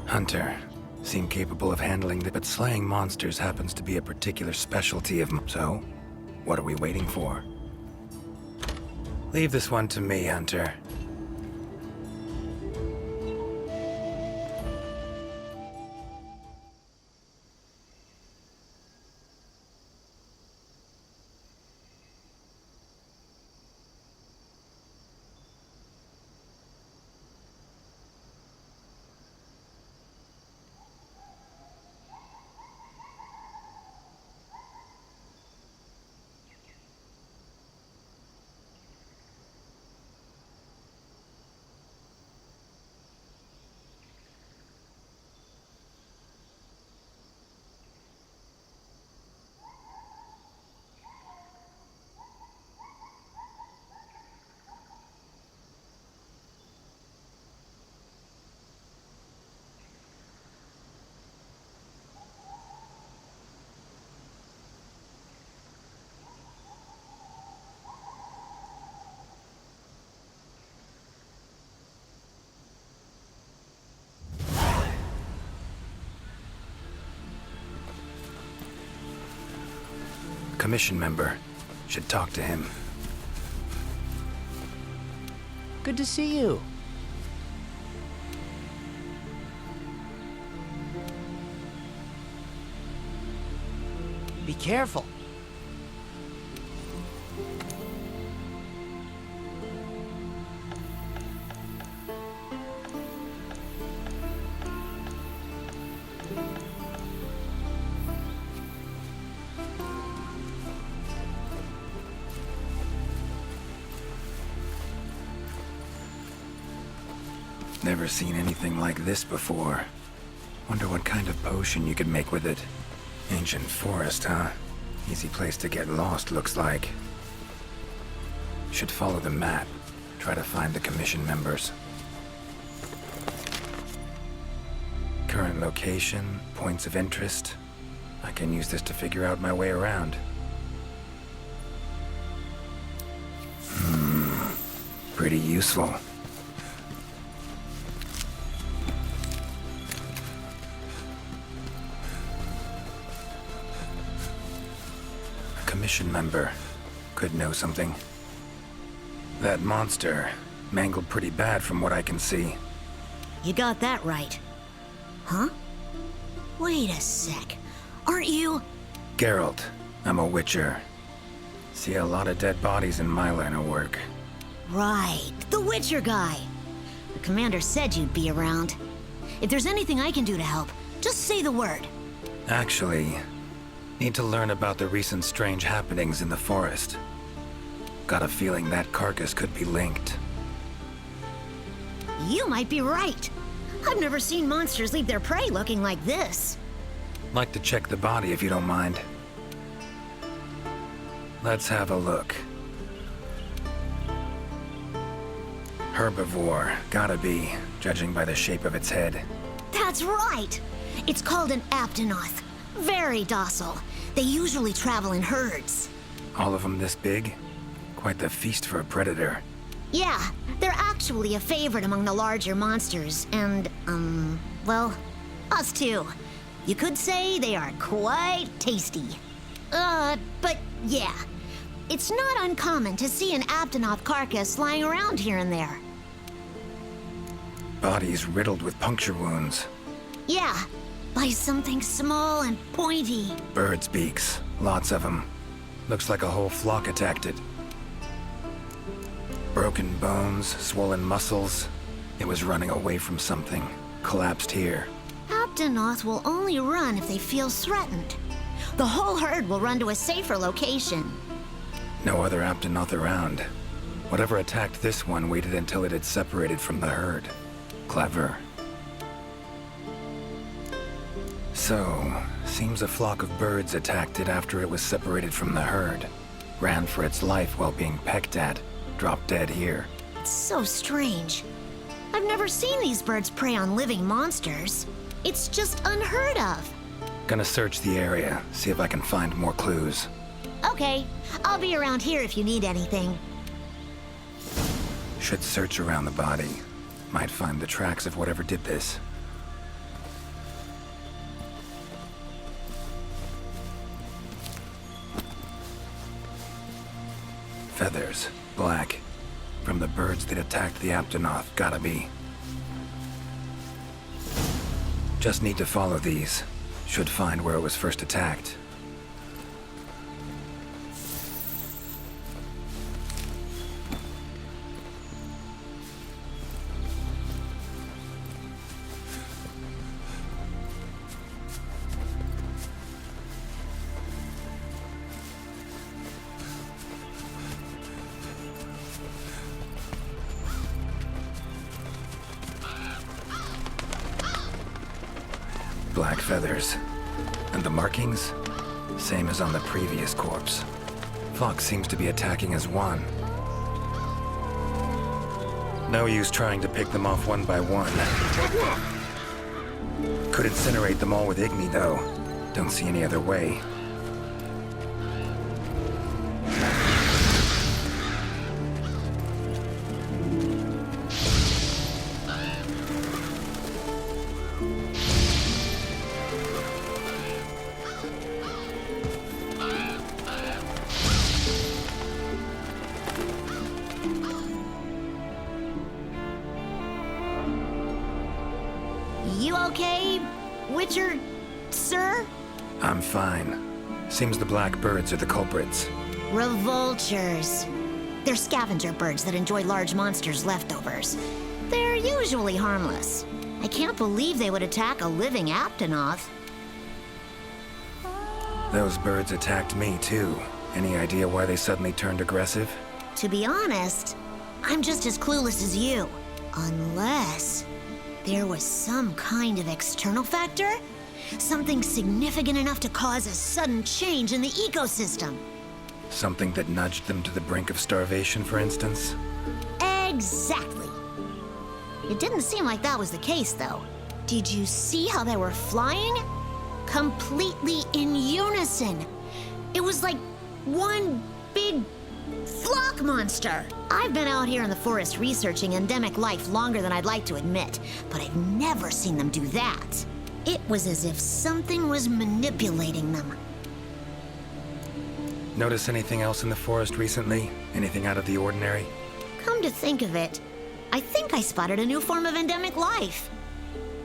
Hunter. Seem capable of handling but slaying monsters happens to be a particular specialty of so, what are we waiting for? Leave this one to me, Hunter. Commission member. Should talk to him. Good to see you. Be careful. Never seen anything like this before. Wonder what kind of potion you could make with it. Ancient forest, huh? Easy place to get lost, looks like. Should follow the map. Try to find the commission members. Current location, points of interest. I can use this to figure out my way around. Pretty useful. Commission member. Could know something. That monster mangled pretty bad from what I can see. You got that right. Huh? Wait a sec. Aren't you... Geralt. I'm a witcher. See a lot of dead bodies in my line of work. Right, the Witcher guy. The commander said you'd be around. If there's anything I can do to help, just say the word. Actually, need to learn about the recent strange happenings in the forest. Got a feeling that carcass could be linked. You might be right. I've never seen monsters leave their prey looking like this. Like to check the body if you don't mind. Let's have a look. Herbivore, gotta be, judging by the shape of its head. That's right! It's called an aptonoth. Very docile. They usually travel in herds. All of them this big? Quite the feast for a predator. Yeah, they're actually a favorite among the larger monsters, and, well, us too. You could say they are quite tasty. But yeah, it's not uncommon to see an aptonoth carcass lying around here and there. Bodies riddled with puncture wounds. Yeah, by something small and pointy. Birds' beaks, lots of them. Looks like a whole flock attacked it. Broken bones, swollen muscles. It was running away from something. Collapsed here. Aptonoth will only run if they feel threatened. The whole herd will run to a safer location. No other Aptonoth around. Whatever attacked this one waited until it had separated from the herd. Clever. So, seems a flock of birds attacked it after it was separated from the herd. Ran for its life while being pecked at. Dropped dead here. It's so strange. I've never seen these birds prey on living monsters. It's just unheard of. Gonna search the area, see if I can find more clues. Okay, I'll be around here if you need anything. Should search around the body. Might find the tracks of whatever did this. black. From the birds that attacked the Aptonoth, gotta be. Just need to follow these. Should find where it was first attacked. Black feathers. And the markings? Same as on the previous corpse. Fox seems to be attacking as one. No use trying to pick them off one by one. Could incinerate them all with Igni, though. Don't see any other way. You okay, Witcher, sir? I'm fine. Seems the black birds are the culprits. Revoltures. They're scavenger birds that enjoy large monsters' leftovers. They're usually harmless. I can't believe they would attack a living Aptonoth. Those birds attacked me, too. Any idea why they suddenly turned aggressive? To be honest, I'm just as clueless as you. Unless there was some kind of external factor? Something significant enough to cause a sudden change in the ecosystem. Something that nudged them to the brink of starvation, for instance? Exactly. It didn't seem like that was the case, though. Did you see how they were flying? Completely in unison. It was like one big flock monster. I've been out here in the forest researching endemic life longer than I'd like to admit, but I've never seen them do that. It was as if something was manipulating them. Notice anything else in the forest recently? Anything out of the ordinary? Come to think of it, I think I spotted a new form of endemic life.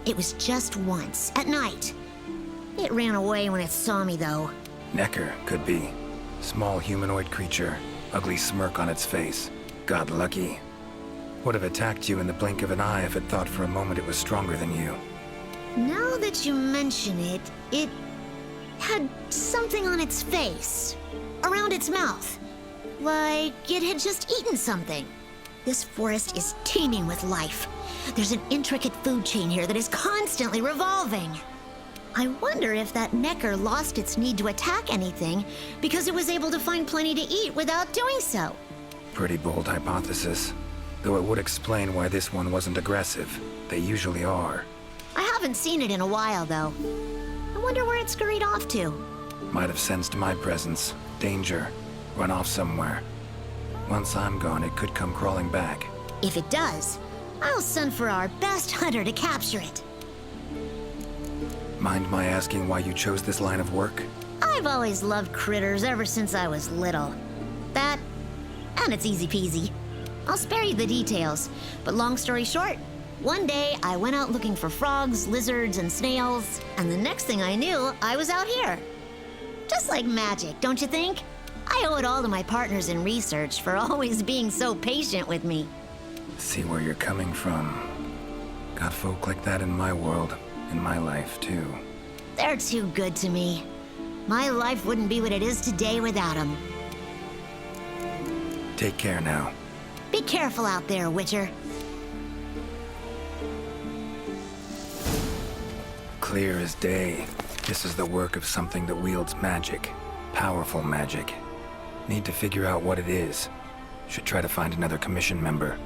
It was just once, at night. It ran away when it saw me, though. Necker, could be. Small humanoid creature. Ugly smirk on its face. Got lucky. Would have attacked you in the blink of an eye if it thought for a moment it was stronger than you. Now that you mention it, it had something on its face. Around its mouth. Like it had just eaten something. This forest is teeming with life. There's an intricate food chain here that is constantly revolving. I wonder if that Necker lost its need to attack anything because it was able to find plenty to eat without doing so. Pretty bold hypothesis. Though it would explain why this one wasn't aggressive. They usually are. I haven't seen it in a while, though. I wonder where it scurried off to. Might have sensed my presence. Danger. Run off somewhere. Once I'm gone, it could come crawling back. If it does, I'll send for our best hunter to capture it. Mind my asking why you chose this line of work? I've always loved critters ever since I was little. That, and it's easy peasy. I'll spare you the details, but long story short, one day I went out looking for frogs, lizards, and snails, and the next thing I knew, I was out here. Just like magic, don't you think? I owe it all to my partners in research for always being so patient with me. See where you're coming from. Got folk like that in my world, in my life, too. They're too good to me. My life wouldn't be what it is today without them. Take care now. Be careful out there, Witcher. Clear as day. This is the work of something that wields magic. Powerful magic. Need to figure out what it is. Should try to find another commission member.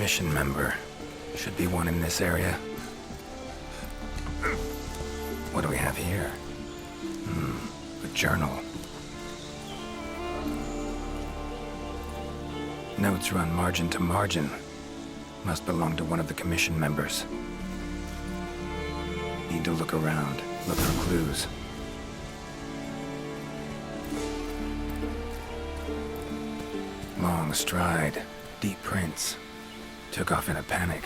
commission member. Should be one in this area. What do we have here? A journal. Notes run margin to margin. Must belong to one of the commission members. Need to look around, look for clues. Long stride, deep prints. Took off in a panic.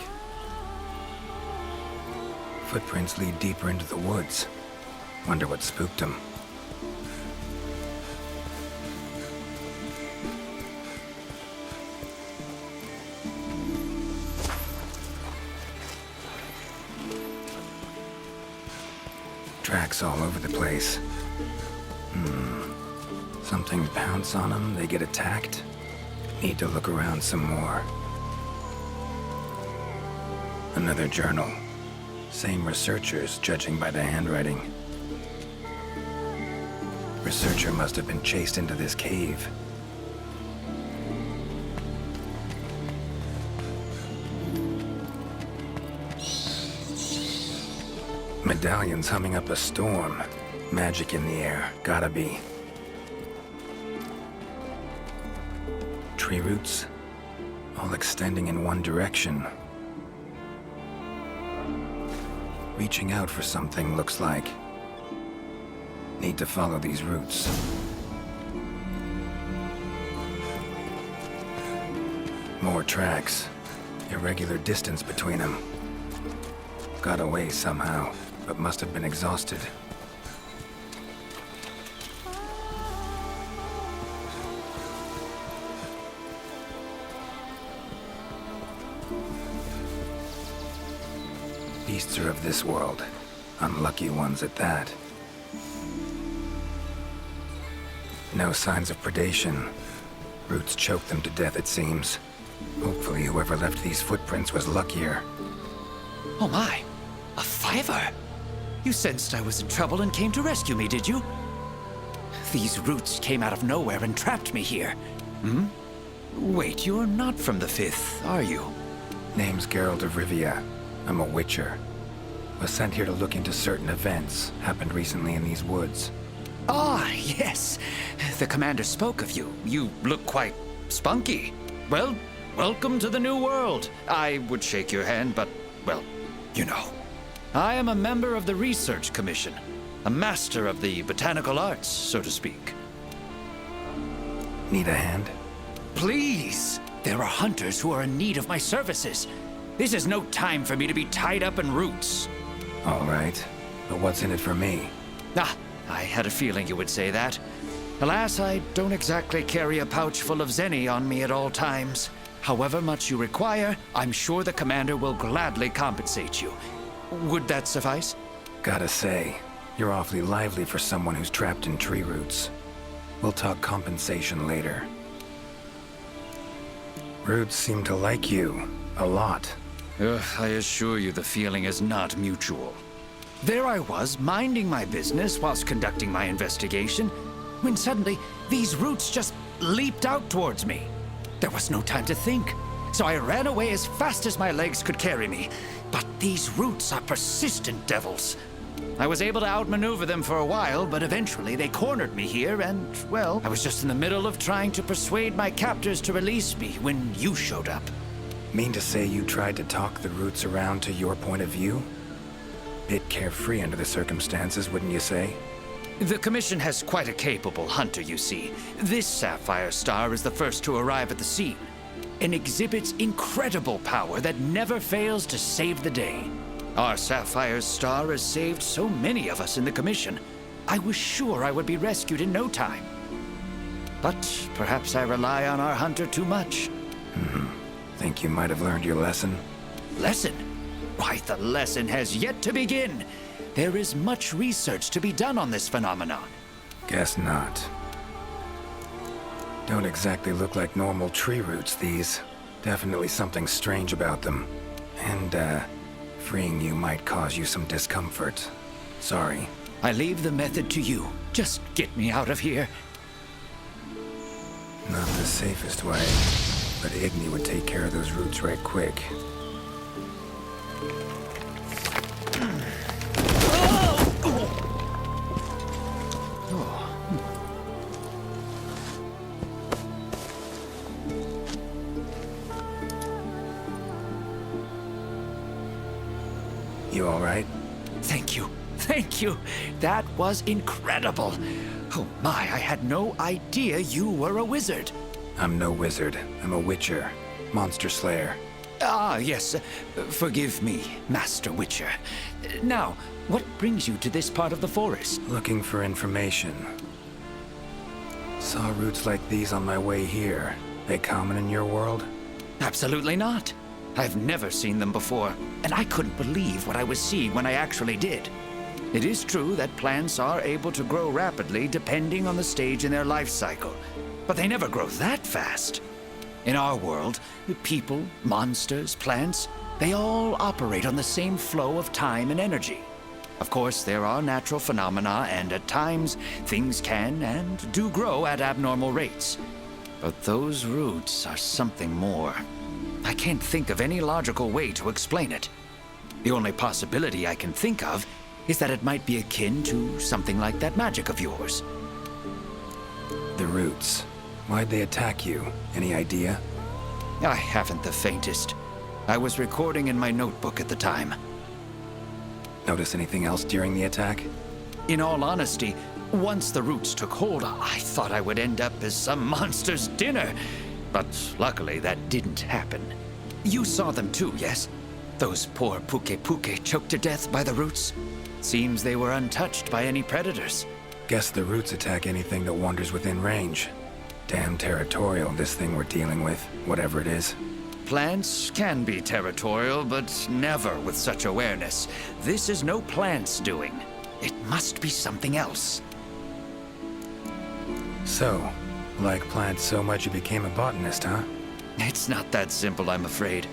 Footprints lead deeper into the woods. Wonder what spooked him. Tracks all over the place. Something pounce on them, they get attacked. Need to look around some more. Another journal. Same researchers, judging by the handwriting. Researcher must have been chased into this cave. Medallions humming up a storm. Magic in the air, gotta be. Tree roots, all extending in one direction. Reaching out for something, looks like. Need to follow these roots. More tracks. Irregular distance between them. Got away somehow, but must have been exhausted. Beasts are of this world. Unlucky ones at that. No signs of predation. Roots choked them to death, it seems. Hopefully whoever left these footprints was luckier. Oh my, a 5er? You sensed I was in trouble and came to rescue me, did you? These roots came out of nowhere and trapped me here. Wait, you're not from the 5th, are you? Name's Geralt of Rivia. I'm a witcher. Was sent here to look into certain events happened recently in these woods. Ah, yes. The commander spoke of you. You look quite spunky. Well, welcome to the new world. I would shake your hand, but, well, you know. I am a member of the Research Commission. A master of the botanical arts, so to speak. Need a hand? Please! There are hunters who are in need of my services. This is no time for me to be tied up in roots. All right. But what's in it for me? Ah, I had a feeling you would say that. Alas, I don't exactly carry a pouch full of zenny on me at all times. However much you require, I'm sure the commander will gladly compensate you. Would that suffice? Gotta say, you're awfully lively for someone who's trapped in tree roots. We'll talk compensation later. Roots seem to like you. A lot. I assure you the feeling is not mutual. There I was, minding my business whilst conducting my investigation, when suddenly these roots just leaped out towards me. There was no time to think, so I ran away as fast as my legs could carry me. But these roots are persistent devils. I was able to outmaneuver them for a while, but eventually they cornered me here, and, well, I was just in the middle of trying to persuade my captors to release me when you showed up. Mean to say you tried to talk the roots around to your point of view? Bit carefree under the circumstances, wouldn't you say? The Commission has quite a capable hunter, you see. This sapphire star is the first to arrive at the scene, and exhibits incredible power that never fails to save the day. Our sapphire star has saved so many of us in the Commission. I was sure I would be rescued in no time. But perhaps I rely on our hunter too much. Think you might have learned your lesson? Lesson? Why, the lesson has yet to begin. There is much research to be done on this phenomenon. Guess not. Don't exactly look like normal tree roots, these. Definitely something strange about them. And, freeing you might cause you some discomfort. Sorry. I leave the method to you. Just get me out of here. Not the safest way, but Igni would take care of those roots right quick. You all right? Thank you. Thank you. That was incredible. Oh my, I had no idea you were a wizard. I'm no wizard. I'm a witcher. Monster slayer. Ah, yes. Forgive me, Master Witcher. Now, what brings you to this part of the forest? Looking for information. Saw roots like these on my way here. They common in your world? Absolutely not. I've never seen them before, and I couldn't believe what I was seeing when I actually did. It is true that plants are able to grow rapidly depending on the stage in their life cycle, but they never grow that fast. In our world, people, monsters, plants, they all operate on the same flow of time and energy. Of course, there are natural phenomena, and at times, things can and do grow at abnormal rates. But those roots are something more. I can't think of any logical way to explain it. The only possibility I can think of is that it might be akin to something like that magic of yours. The roots. Why'd they attack you? Any idea? I haven't the faintest. I was recording in my notebook at the time. Notice anything else during the attack? In all honesty, once the roots took hold, I thought I would end up as some monster's dinner. But luckily, that didn't happen. You saw them too, yes? Those poor Puke choked to death by the roots. Seems they were untouched by any predators. Guess the roots attack anything that wanders within range. Damn territorial, this thing we're dealing with, whatever it is. Plants can be territorial, but never with such awareness. This is no plant's doing. It must be something else. So, like plants so much you became a botanist, huh? It's not that simple, I'm afraid.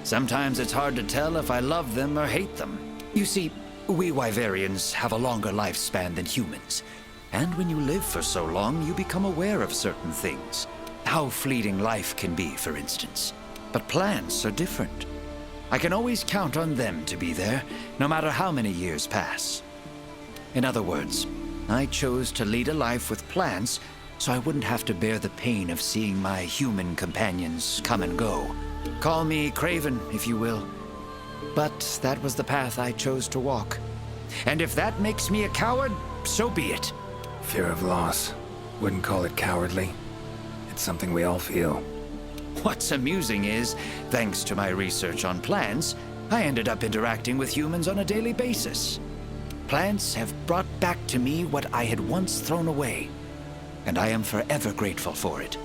Sometimes it's hard to tell if I love them or hate them. You see, we Wyverians have a longer lifespan than humans. And when you live for so long, you become aware of certain things. How fleeting life can be, for instance. But plants are different. I can always count on them to be there, no matter how many years pass. In other words, I chose to lead a life with plants so I wouldn't have to bear the pain of seeing my human companions come and go. Call me craven, if you will. But that was the path I chose to walk. And if that makes me a coward, so be it. Fear of loss. Wouldn't call it cowardly. It's something we all feel. What's amusing is, thanks to my research on plants, I ended up interacting with humans on a daily basis. Plants have brought back to me what I had once thrown away, and I am forever grateful for it.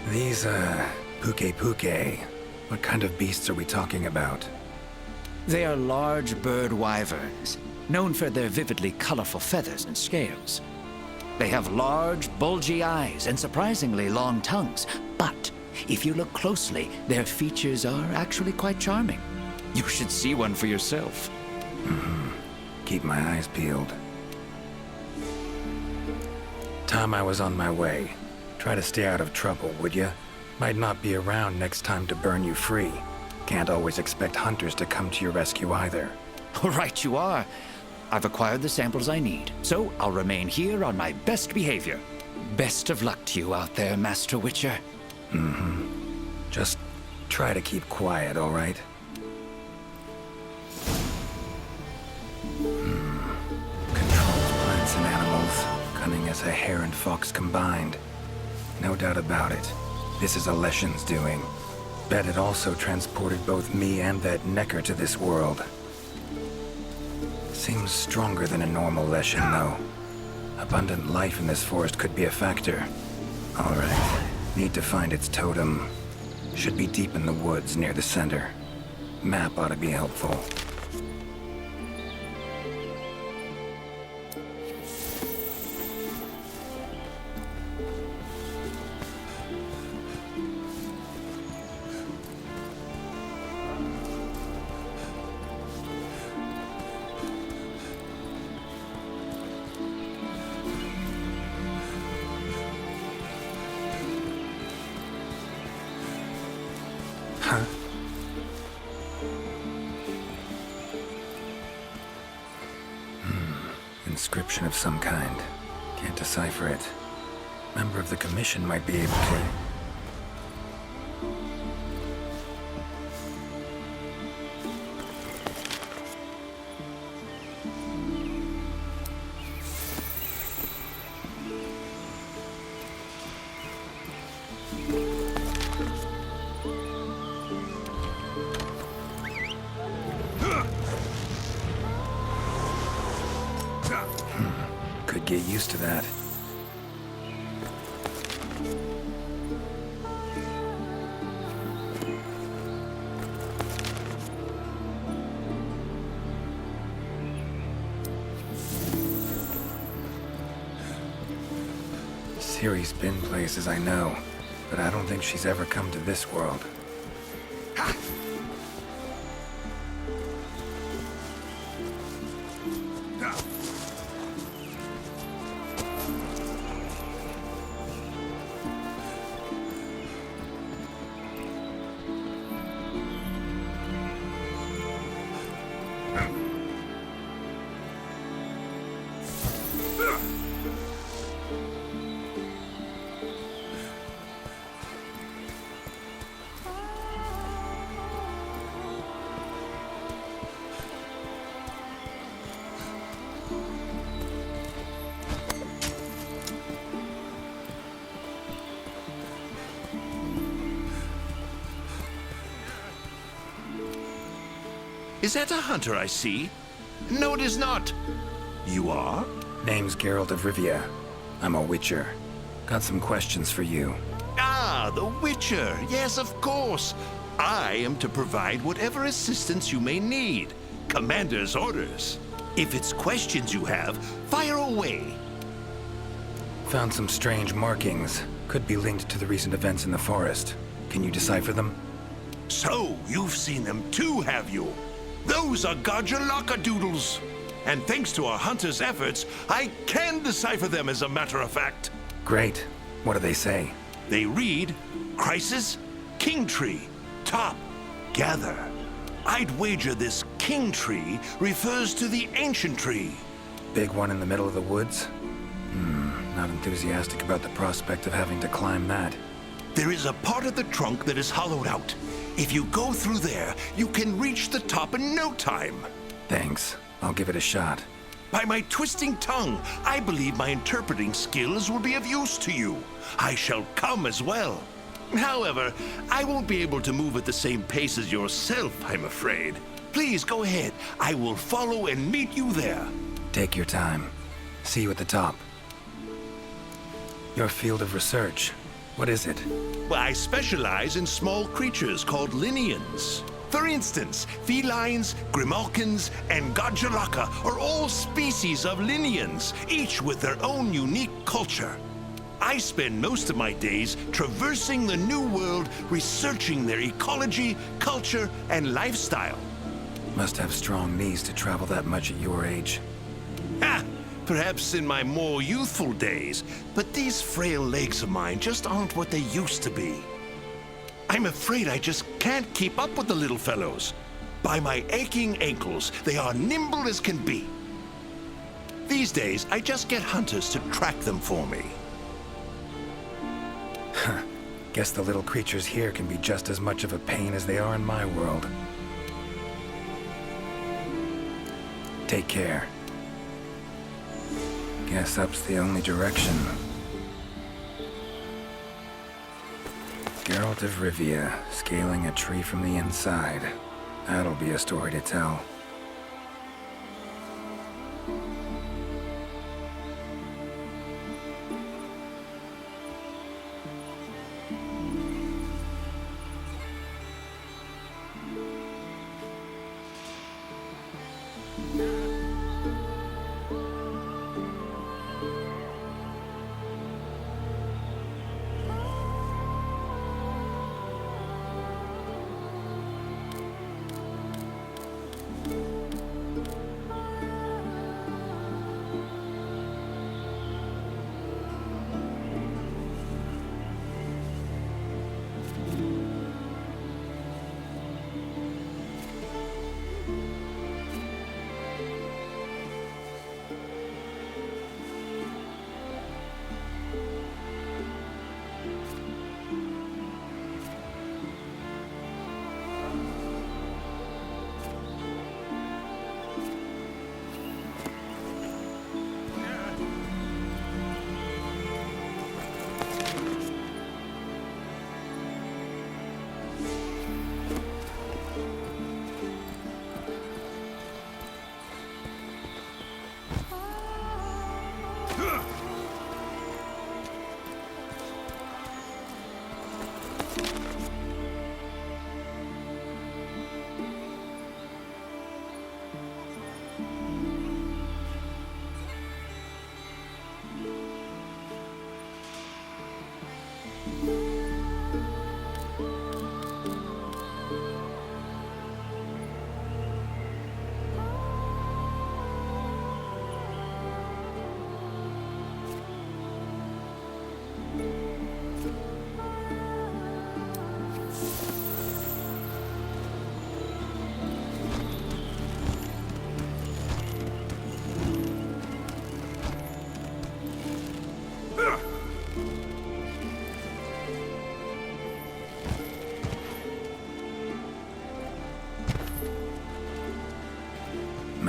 These, Puke, what kind of beasts are we talking about? They are large bird wyverns, known for their vividly colorful feathers and scales. They have large, bulgy eyes and surprisingly long tongues, but if you look closely, their features are actually quite charming. You should see one for yourself. Keep my eyes peeled. Time I was on my way. Try to stay out of trouble, would ya? Might not be around next time to burn you free. Can't always expect hunters to come to your rescue either. Right you are. I've acquired the samples I need, so I'll remain here on my best behavior. Best of luck to you out there, Master Witcher. Just try to keep quiet, all right? Controls plants and animals, cunning as a hare and fox combined. No doubt about it. This is Alession's doing. Bet it also transported both me and that Necker to this world. Seems stronger than a normal Leshen, though. Abundant life in this forest could be a factor. All right. Need to find its totem. Should be deep in the woods near the center. Map ought to be helpful. Inscription of some kind. Can't decipher it. Member of the Commission might be able to. Could get used to that. Ciri's been places, I know, but I don't think she's ever come to this world. Is that a hunter I see? No, it is not. You are? Name's Geralt of Rivia. I'm a witcher. Got some questions for you. Ah, the Witcher. Yes, of course. I am to provide whatever assistance you may need. Commander's orders. If it's questions you have, fire away. Found some strange markings. Could be linked to the recent events in the forest. Can you decipher them? So, you've seen them too, have you? Those are Gajalaka doodles. And thanks to our hunter's efforts, I can decipher them as a matter of fact. Great. What do they say? They read, Crisis, King Tree, Top, Gather. I'd wager this King Tree refers to the ancient tree. Big one in the middle of the woods? Not enthusiastic about the prospect of having to climb that. There is a part of the trunk that is hollowed out. If you go through there, you can reach the top in no time. Thanks. I'll give it a shot. By my twisting tongue, I believe my interpreting skills will be of use to you. I shall come as well. However, I won't be able to move at the same pace as yourself, I'm afraid. Please go ahead. I will follow and meet you there. Take your time. See you at the top. Your field of research. What is it? Well, I specialize in small creatures called Linians. For instance, felines, grimalkins, and Gajalaka are all species of Linians, each with their own unique culture. I spend most of my days traversing the New World, researching their ecology, culture, and lifestyle. Must have strong knees to travel that much at your age. Ha! Perhaps in my more youthful days, but these frail legs of mine just aren't what they used to be. I'm afraid I just can't keep up with the little fellows. By my aching ankles, they are nimble as can be. These days, I just get hunters to track them for me. Guess the little creatures here can be just as much of a pain as they are in my world. Take care. Guess up's the only direction. Geralt of Rivia, scaling a tree from the inside. That'll be a story to tell.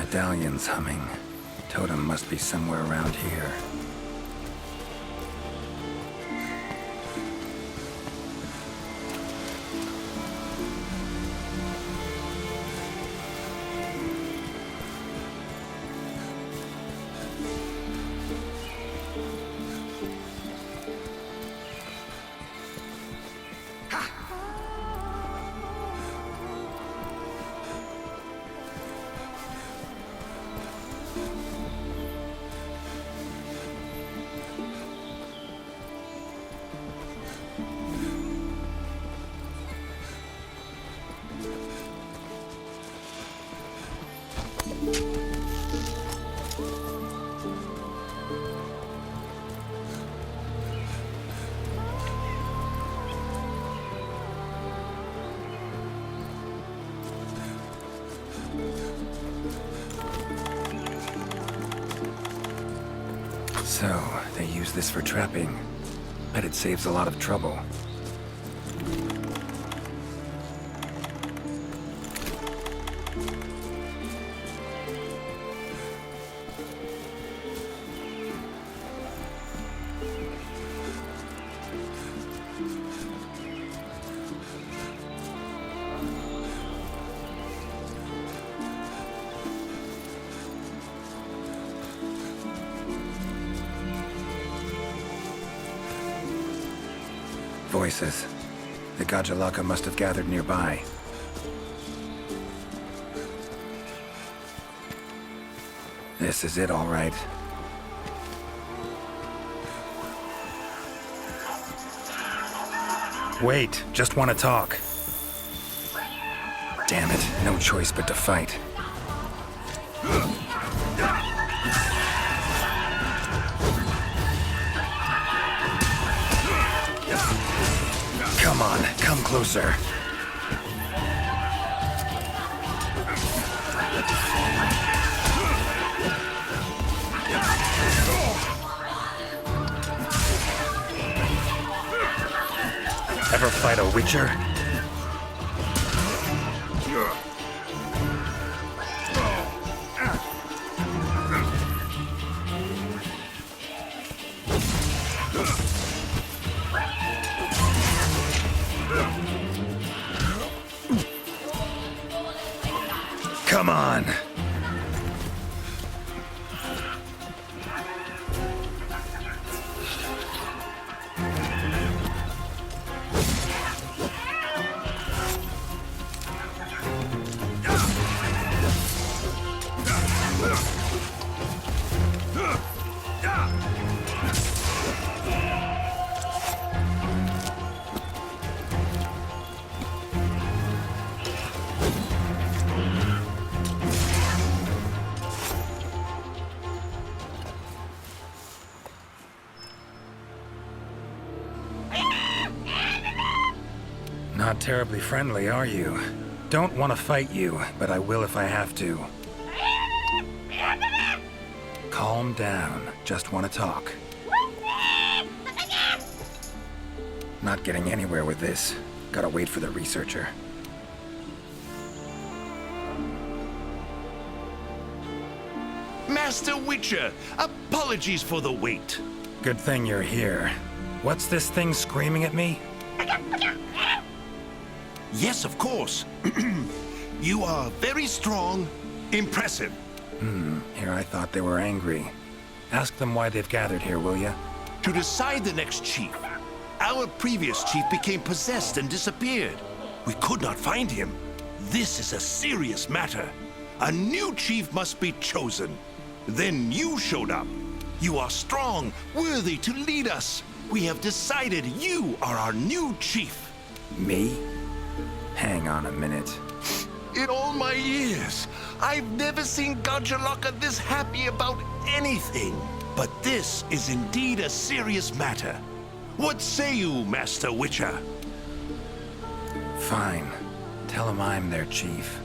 medallion's humming. Totem must be somewhere around here. So, they use this for trapping. Bet it saves a lot of trouble. Voices. The Gajalaka must have gathered nearby. This is it, all right. Wait, just want to talk. Damn it, no choice but to fight. Come on, come closer. Ever fight a Witcher? Come on. Not terribly friendly, are you? Don't want to fight you, but I will if I have to. Calm down. Just want to talk. Not getting anywhere with this. Gotta wait for the researcher. Master Witcher, apologies for the wait. Good thing you're here. What's this thing screaming at me? Yes, of course. You are very strong, impressive. Here I thought they were angry. Ask them why they've gathered here, will ya? To decide the next chief. Our previous chief became possessed and disappeared. We could not find him. This is a serious matter. A new chief must be chosen. Then you showed up. You are strong, worthy to lead us. We have decided you are our new chief. Me? Hang on a minute. In all my years, I've never seen Gajalaka this happy about anything. But this is indeed a serious matter. What say you, Master Witcher? Fine. Tell him I'm their chief.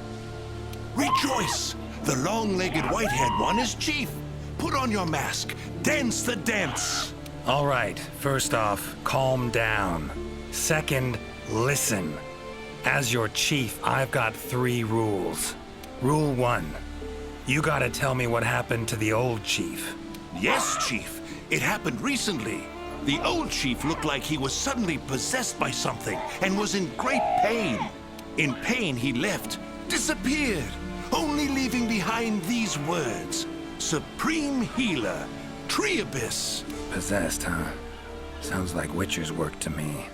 Rejoice! The long-legged white-haired one is chief. Put on your mask. Dance the dance. All right, first off, calm down. Second, listen. As your chief, I've got 3 rules. Rule 1, You gotta tell me what happened to the old chief. Yes, Chief. It happened recently. The old chief looked like he was suddenly possessed by something and was in great pain. In pain, he left, disappeared, only leaving behind these words: Supreme Healer, Treabis. Possessed, huh? Sounds like Witcher's work to me.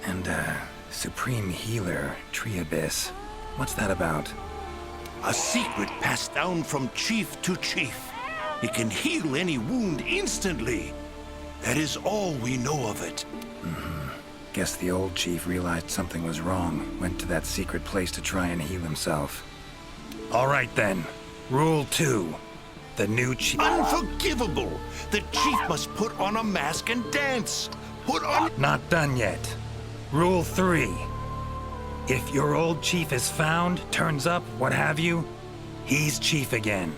And, Supreme Healer, Treabis. What's that about? A secret passed down from chief to chief. It can heal any wound instantly. That is all we know of it. Guess the old chief realized something was wrong, went to that secret place to try and heal himself. All right then. Rule 2. The new chief... Unforgivable! The chief must put on a mask and dance. Put on... Not done yet. Rule 3. If your old chief is found, turns up, what have you, he's chief again.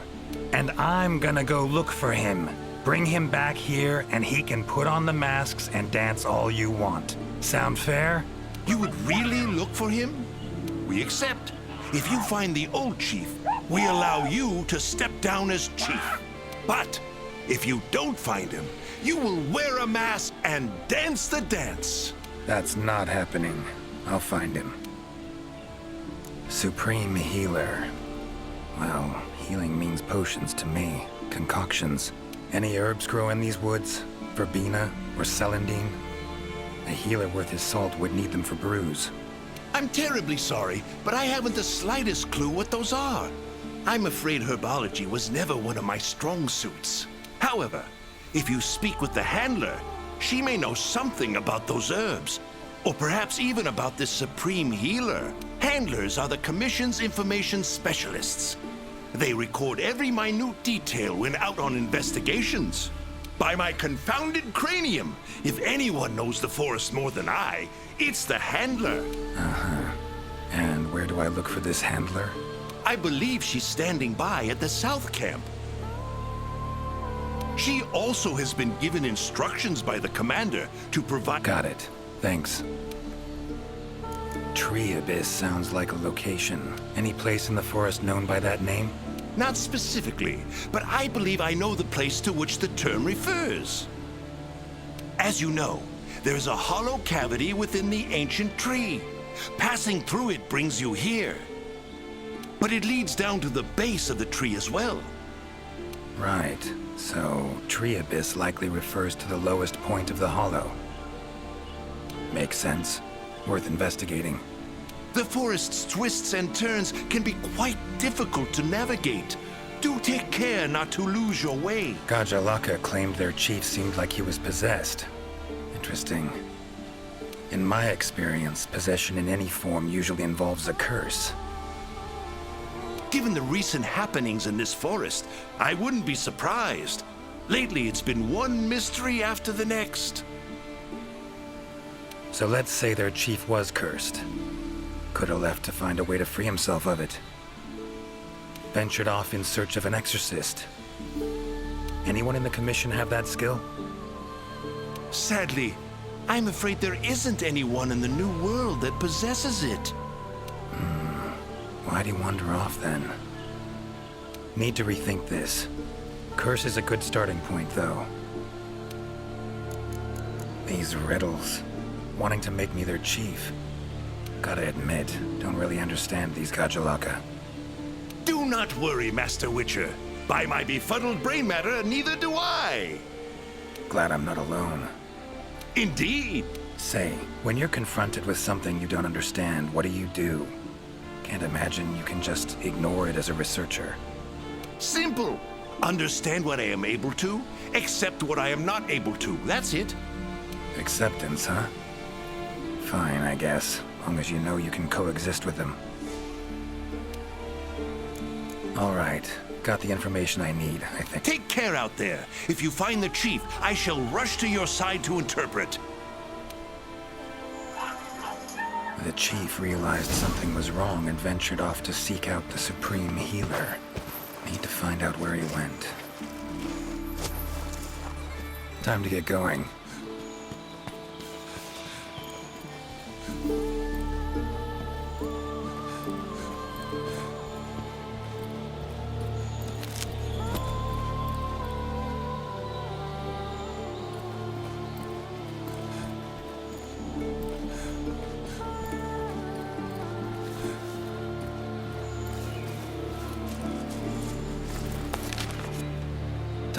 And I'm gonna go look for him. Bring him back here, and he can put on the masks and dance all you want. Sound fair? You would really look for him? We accept. If you find the old chief, we allow you to step down as chief. But if you don't find him, you will wear a mask and dance the dance. That's not happening. I'll find him. Supreme Healer. Well, healing means potions to me. Concoctions. Any herbs grow in these woods? Verbena or celandine? A healer worth his salt would need them for brews. I'm terribly sorry, but I haven't the slightest clue what those are. I'm afraid herbology was never one of my strong suits. However, if you speak with the handler, she may know something about those herbs. Or perhaps even about this supreme healer. Handlers are the Commission's information specialists. They record every minute detail when out on investigations. By my confounded cranium, if anyone knows the forest more than I, it's the handler. And where do I look for this handler? I believe she's standing by at the South Camp. She also has been given instructions by the commander to provide... Got it. Thanks. Tree Abyss sounds like a location. Any place in the forest known by that name? Not specifically, but I believe I know the place to which the term refers. As you know, there's a hollow cavity within the ancient tree. Passing through it brings you here. But it leads down to the base of the tree as well. Right. So, Tree Abyss likely refers to the lowest point of the hollow. Makes sense. Worth investigating. The forest's twists and turns can be quite difficult to navigate. Do take care not to lose your way. Gajalaka claimed their chief seemed like he was possessed. Interesting. In my experience, possession in any form usually involves a curse. Given the recent happenings in this forest, I wouldn't be surprised. Lately, it's been one mystery after the next. So let's say their chief was cursed. Could have left to find a way to free himself of it. Ventured off in search of an exorcist. Anyone in the Commission have that skill? Sadly, I'm afraid there isn't anyone in the New World that possesses it. Why'd he wander off then? Need to rethink this. Curse is a good starting point, though. These riddles. Wanting to make me their chief. Gotta admit, don't really understand these Gajalaka. Do not worry, Master Witcher. By my befuddled brain matter, neither do I. Glad I'm not alone. Indeed. Say, when you're confronted with something you don't understand, what do? Can't imagine you can just ignore it as a researcher. Simple. Understand what I am able to, accept what I am not able to. That's it. Acceptance, huh? Fine, I guess. Long as you know you can coexist with them. All right. Got the information I need, I think. Take care out there. If you find the chief, I shall rush to your side to interpret. The chief realized something was wrong and ventured off to seek out the Supreme Healer. Need to find out where he went. Time to get going.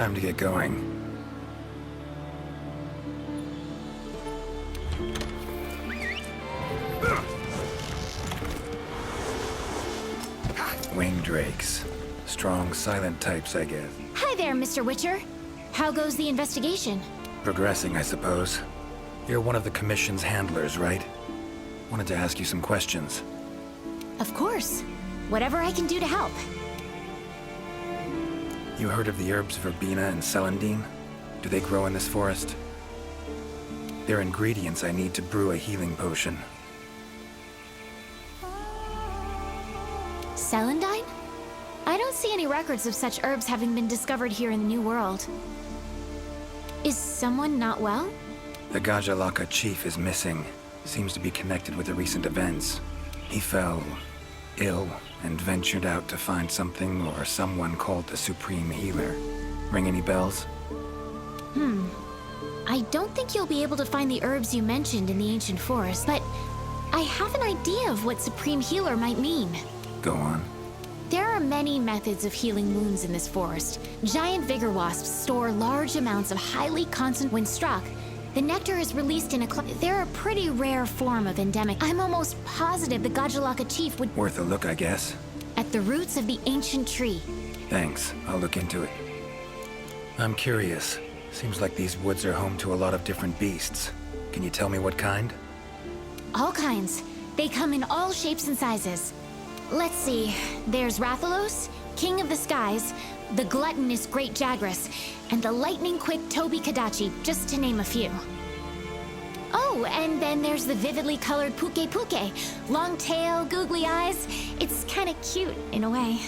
Time to get going. Winged drakes. Strong, silent types, I guess. Hi there, Mr. Witcher. How goes the investigation? Progressing, I suppose. You're one of the Commission's handlers, right? Wanted to ask you some questions. Of course. Whatever I can do to help. You heard of the herbs verbena and celandine? Do they grow in this forest? They're ingredients I need to brew a healing potion. Celandine? I don't see any records of such herbs having been discovered here in the New World. Is someone not well? The Gajalaka chief is missing. Seems to be connected with the recent events. He fell ill and ventured out to find something or someone called the Supreme Healer. Ring any bells? I don't think you'll be able to find the herbs you mentioned in the ancient forest, but I have an idea of what Supreme Healer might mean. Go on. There are many methods of healing wounds in this forest. Giant vigor wasps store large amounts of highly concentrated. When struck, the nectar is released in a They're a pretty rare form of endemic. I'm almost positive the Gajalaka chief would. Worth a look, I guess. At the roots of the ancient tree. Thanks. I'll look into it. I'm curious. Seems like these woods are home to a lot of different beasts. Can you tell me what kind? All kinds. They come in all shapes and sizes. Let's see. There's Rathalos, King of the Skies, the gluttonous Great Jagras, and the lightning-quick Toby Kadachi, just to name a few. Oh, and then there's the vividly colored Puke Puke. Long tail, googly eyes. It's kinda cute, in a way.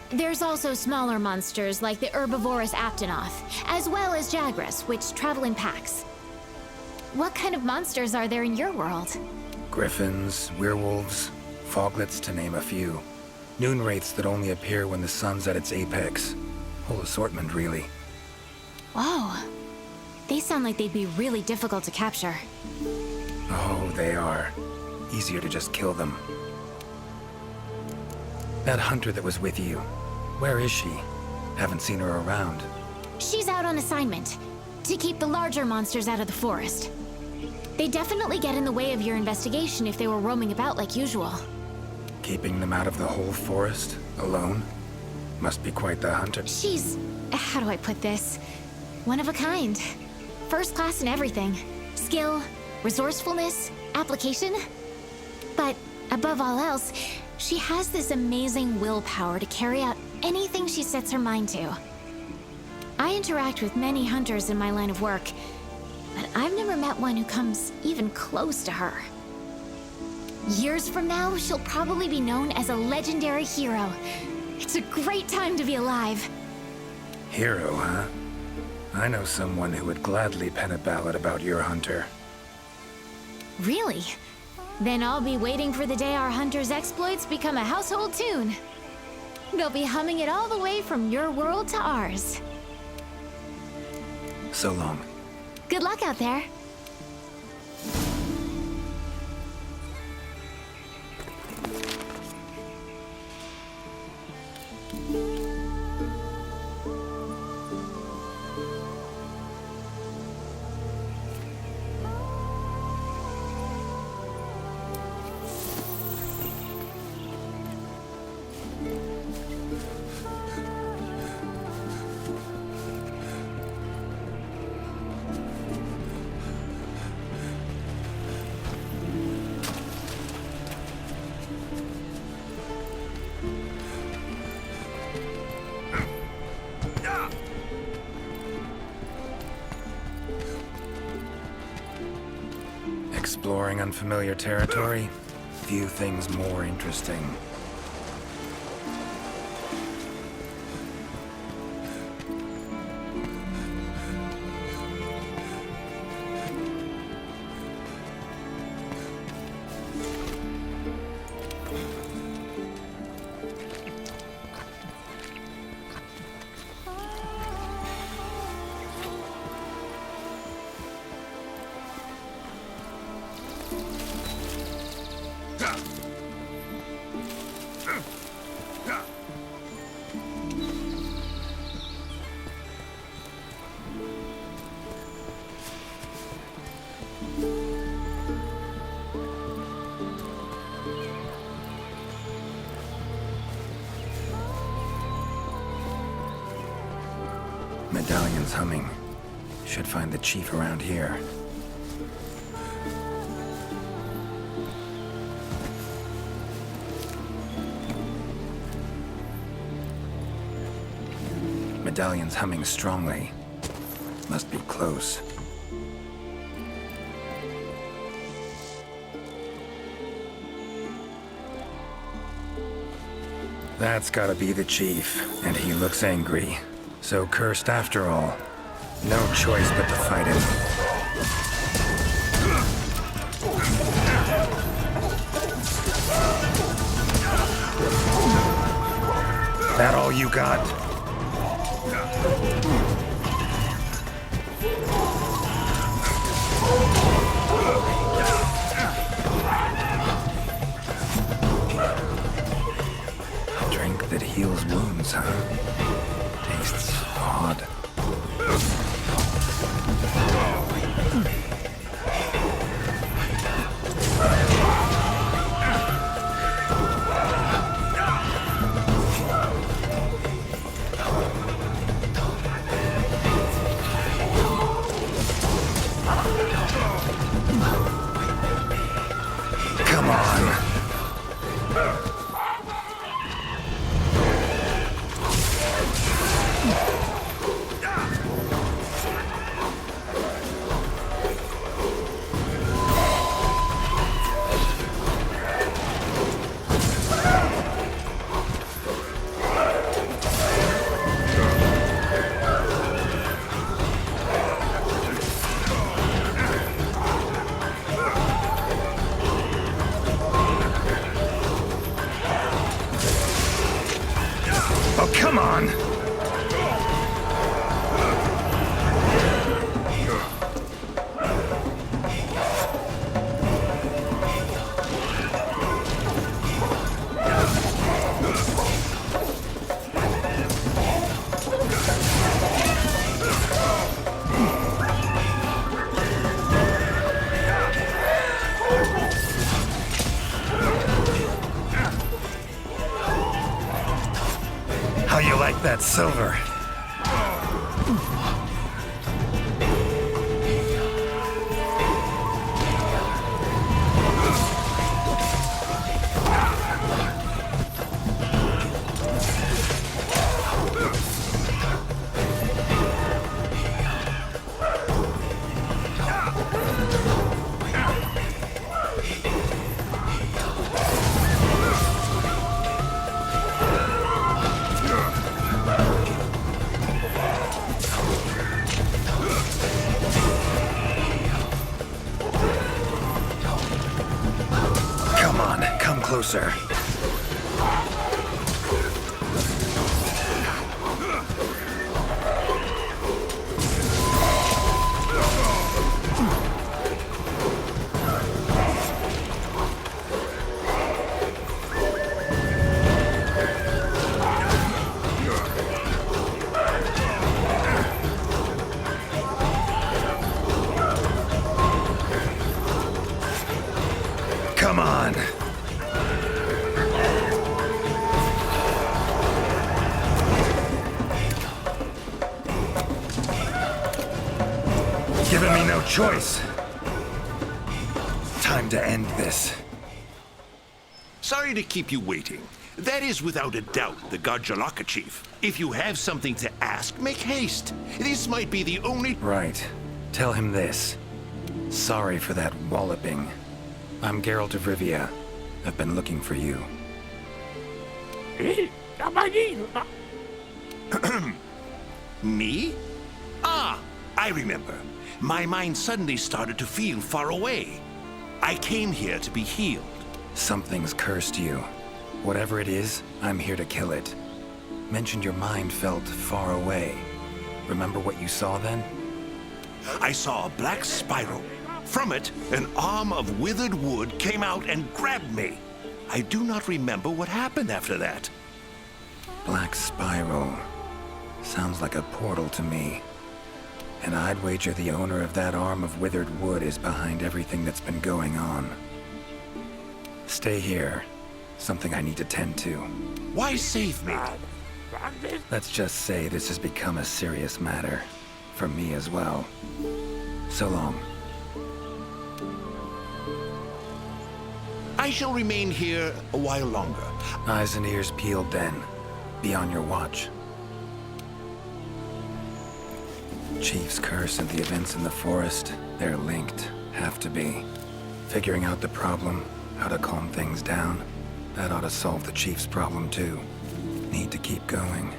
There's also smaller monsters like the herbivorous Aptonoth, as well as Jagras, which travel in packs. What kind of monsters are there in your world? Griffins, werewolves, foglets, to name a few. Noon wraiths that only appear when the sun's at its apex. Whole assortment, really. Whoa. They sound like they'd be really difficult to capture. Oh, they are. Easier to just kill them. That hunter that was with you, where is she? Haven't seen her around. She's out on assignment, to keep the larger monsters out of the forest. They definitely get in the way of your investigation if they were roaming about like usual. Keeping them out of the whole forest, alone? Must be quite the hunter. She's... how do I put this? One of a kind. First class in everything. Skill, resourcefulness, application. But above all else, she has this amazing willpower to carry out anything she sets her mind to. I interact with many hunters in my line of work, but I've never met one who comes even close to her. Years from now, she'll probably be known as a legendary hero. It's a great time to be alive. Hero, huh? I know someone who would gladly pen a ballad about your hunter. Really? Then I'll be waiting for the day our hunter's exploits become a household tune. They'll be humming it all the way from your world to ours. So long. Good luck out there. Exploring unfamiliar territory? Few things more interesting. Medallion's humming. Should find the chief around here. Medallion's humming strongly. Must be close. That's gotta be the chief, and he looks angry. So cursed after all. No choice but to fight him. That all you got? A drink that heals wounds, huh? Tastes odd. Come on. Oh, come on! How you like that silver? Come on, come closer. Come on. Giving me no choice. Time to end this. Sorry to keep you waiting. That is without a doubt the Garjalaka chief. If you have something to ask, make haste. This might be the only... Right. Tell him this. Sorry for that walloping. I'm Geralt of Rivia. I've been looking for you. Me? Ah, I remember. My mind suddenly started to feel far away. I came here to be healed. Something's cursed you. Whatever it is, I'm here to kill it. Mentioned your mind felt far away. Remember what you saw then? I saw a black spiral. From it, an arm of withered wood came out and grabbed me. I do not remember what happened after that. Black spiral. Sounds like a portal to me. And I'd wager the owner of that arm of withered wood is behind everything that's been going on. Stay here. Something I need to tend to. Why save me? Let's just say this has become a serious matter. For me as well. So long. I shall remain here a while longer. Eyes and ears peeled then. Be on your watch. Chief's curse and the events in the forest, they're linked. Have to be. Figuring out the problem, how to calm things down, that ought to solve the Chief's problem too. Need to keep going.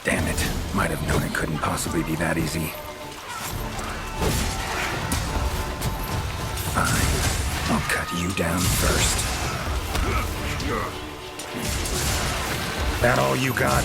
Damn it. Might have known it couldn't possibly be that easy. Fine. I'll cut you down first. That all you got?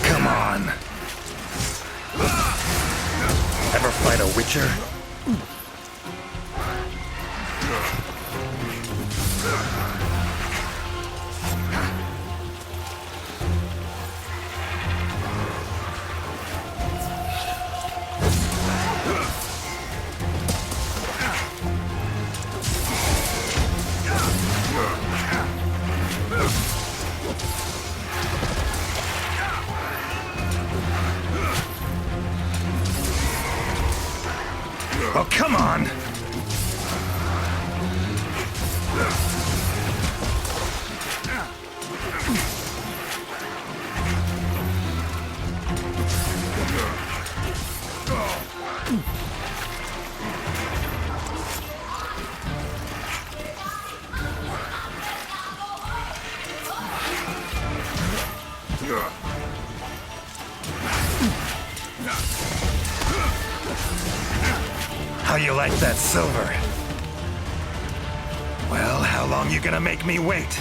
Come on. Ever fight a Witcher? Oh, come on! How you like that silver? Well, how long you gonna make me wait?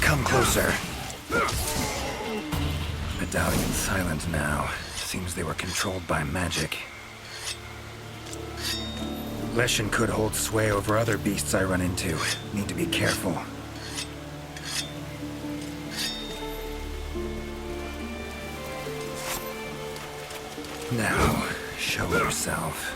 Come closer. Medallion's silent now. Seems they were controlled by magic. Leshen could hold sway over other beasts I run into. Need to be careful. Now, show yourself.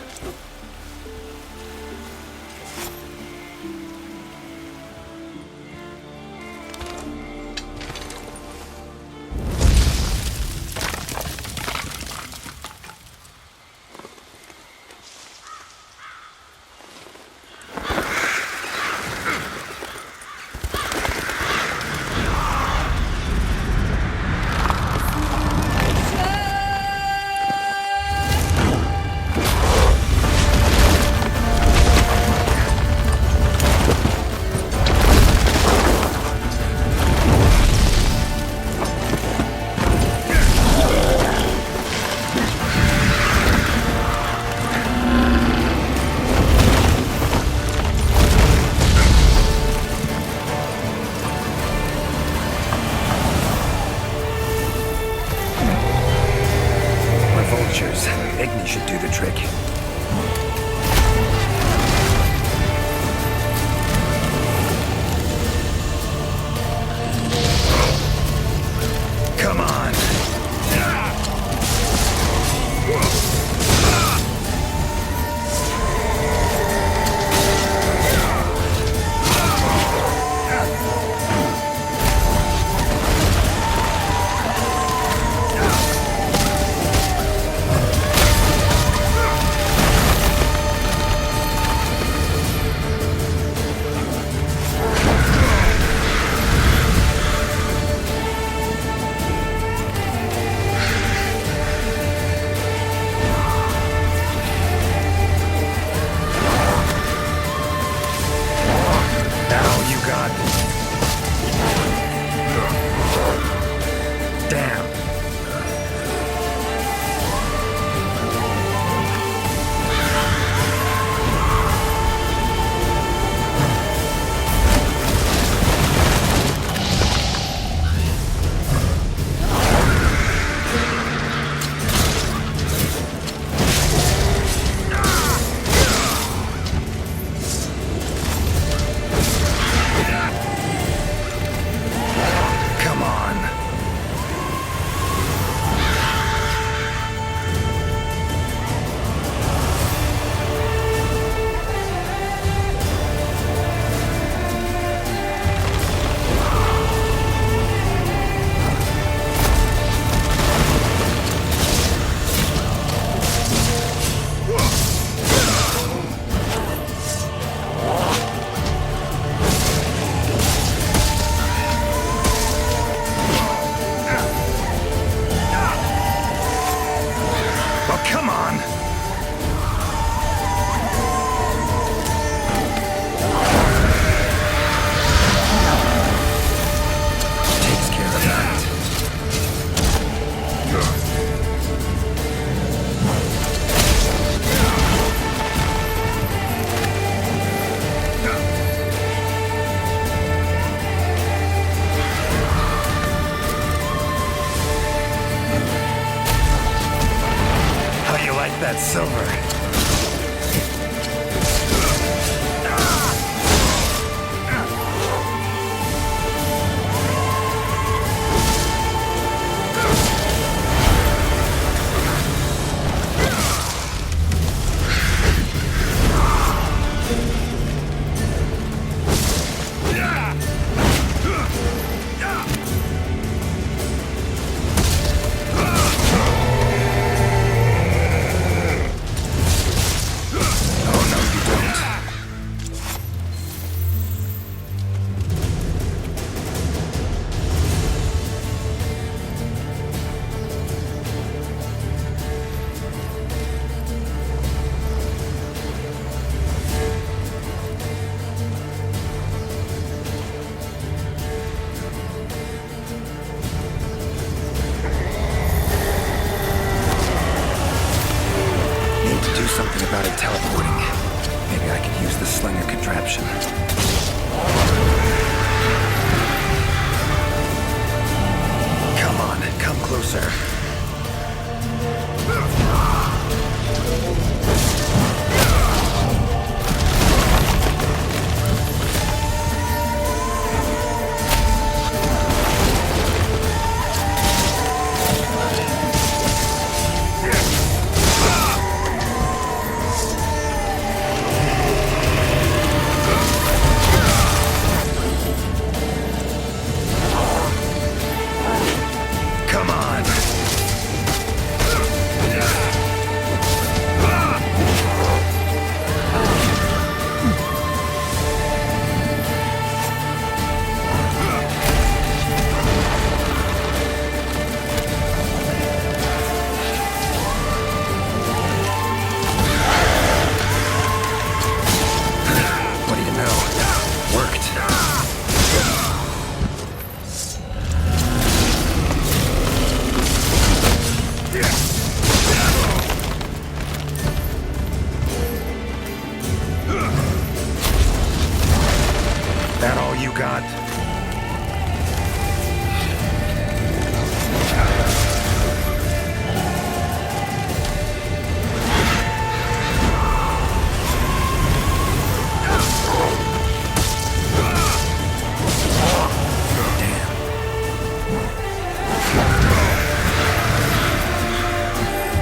that silver. Something about it teleporting. Maybe I could use the slinger contraption. Come on, come closer. That all you got? Damn.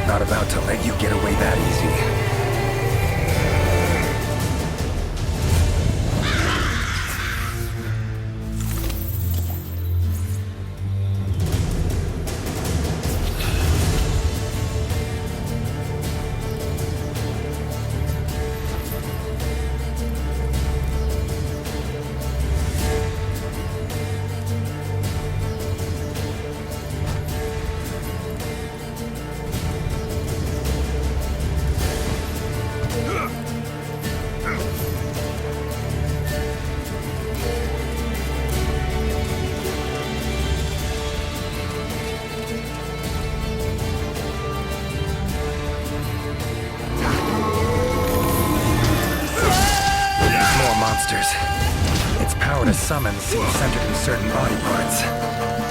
Not about to let you get away that easy. Its power to summon seems centered in certain body parts.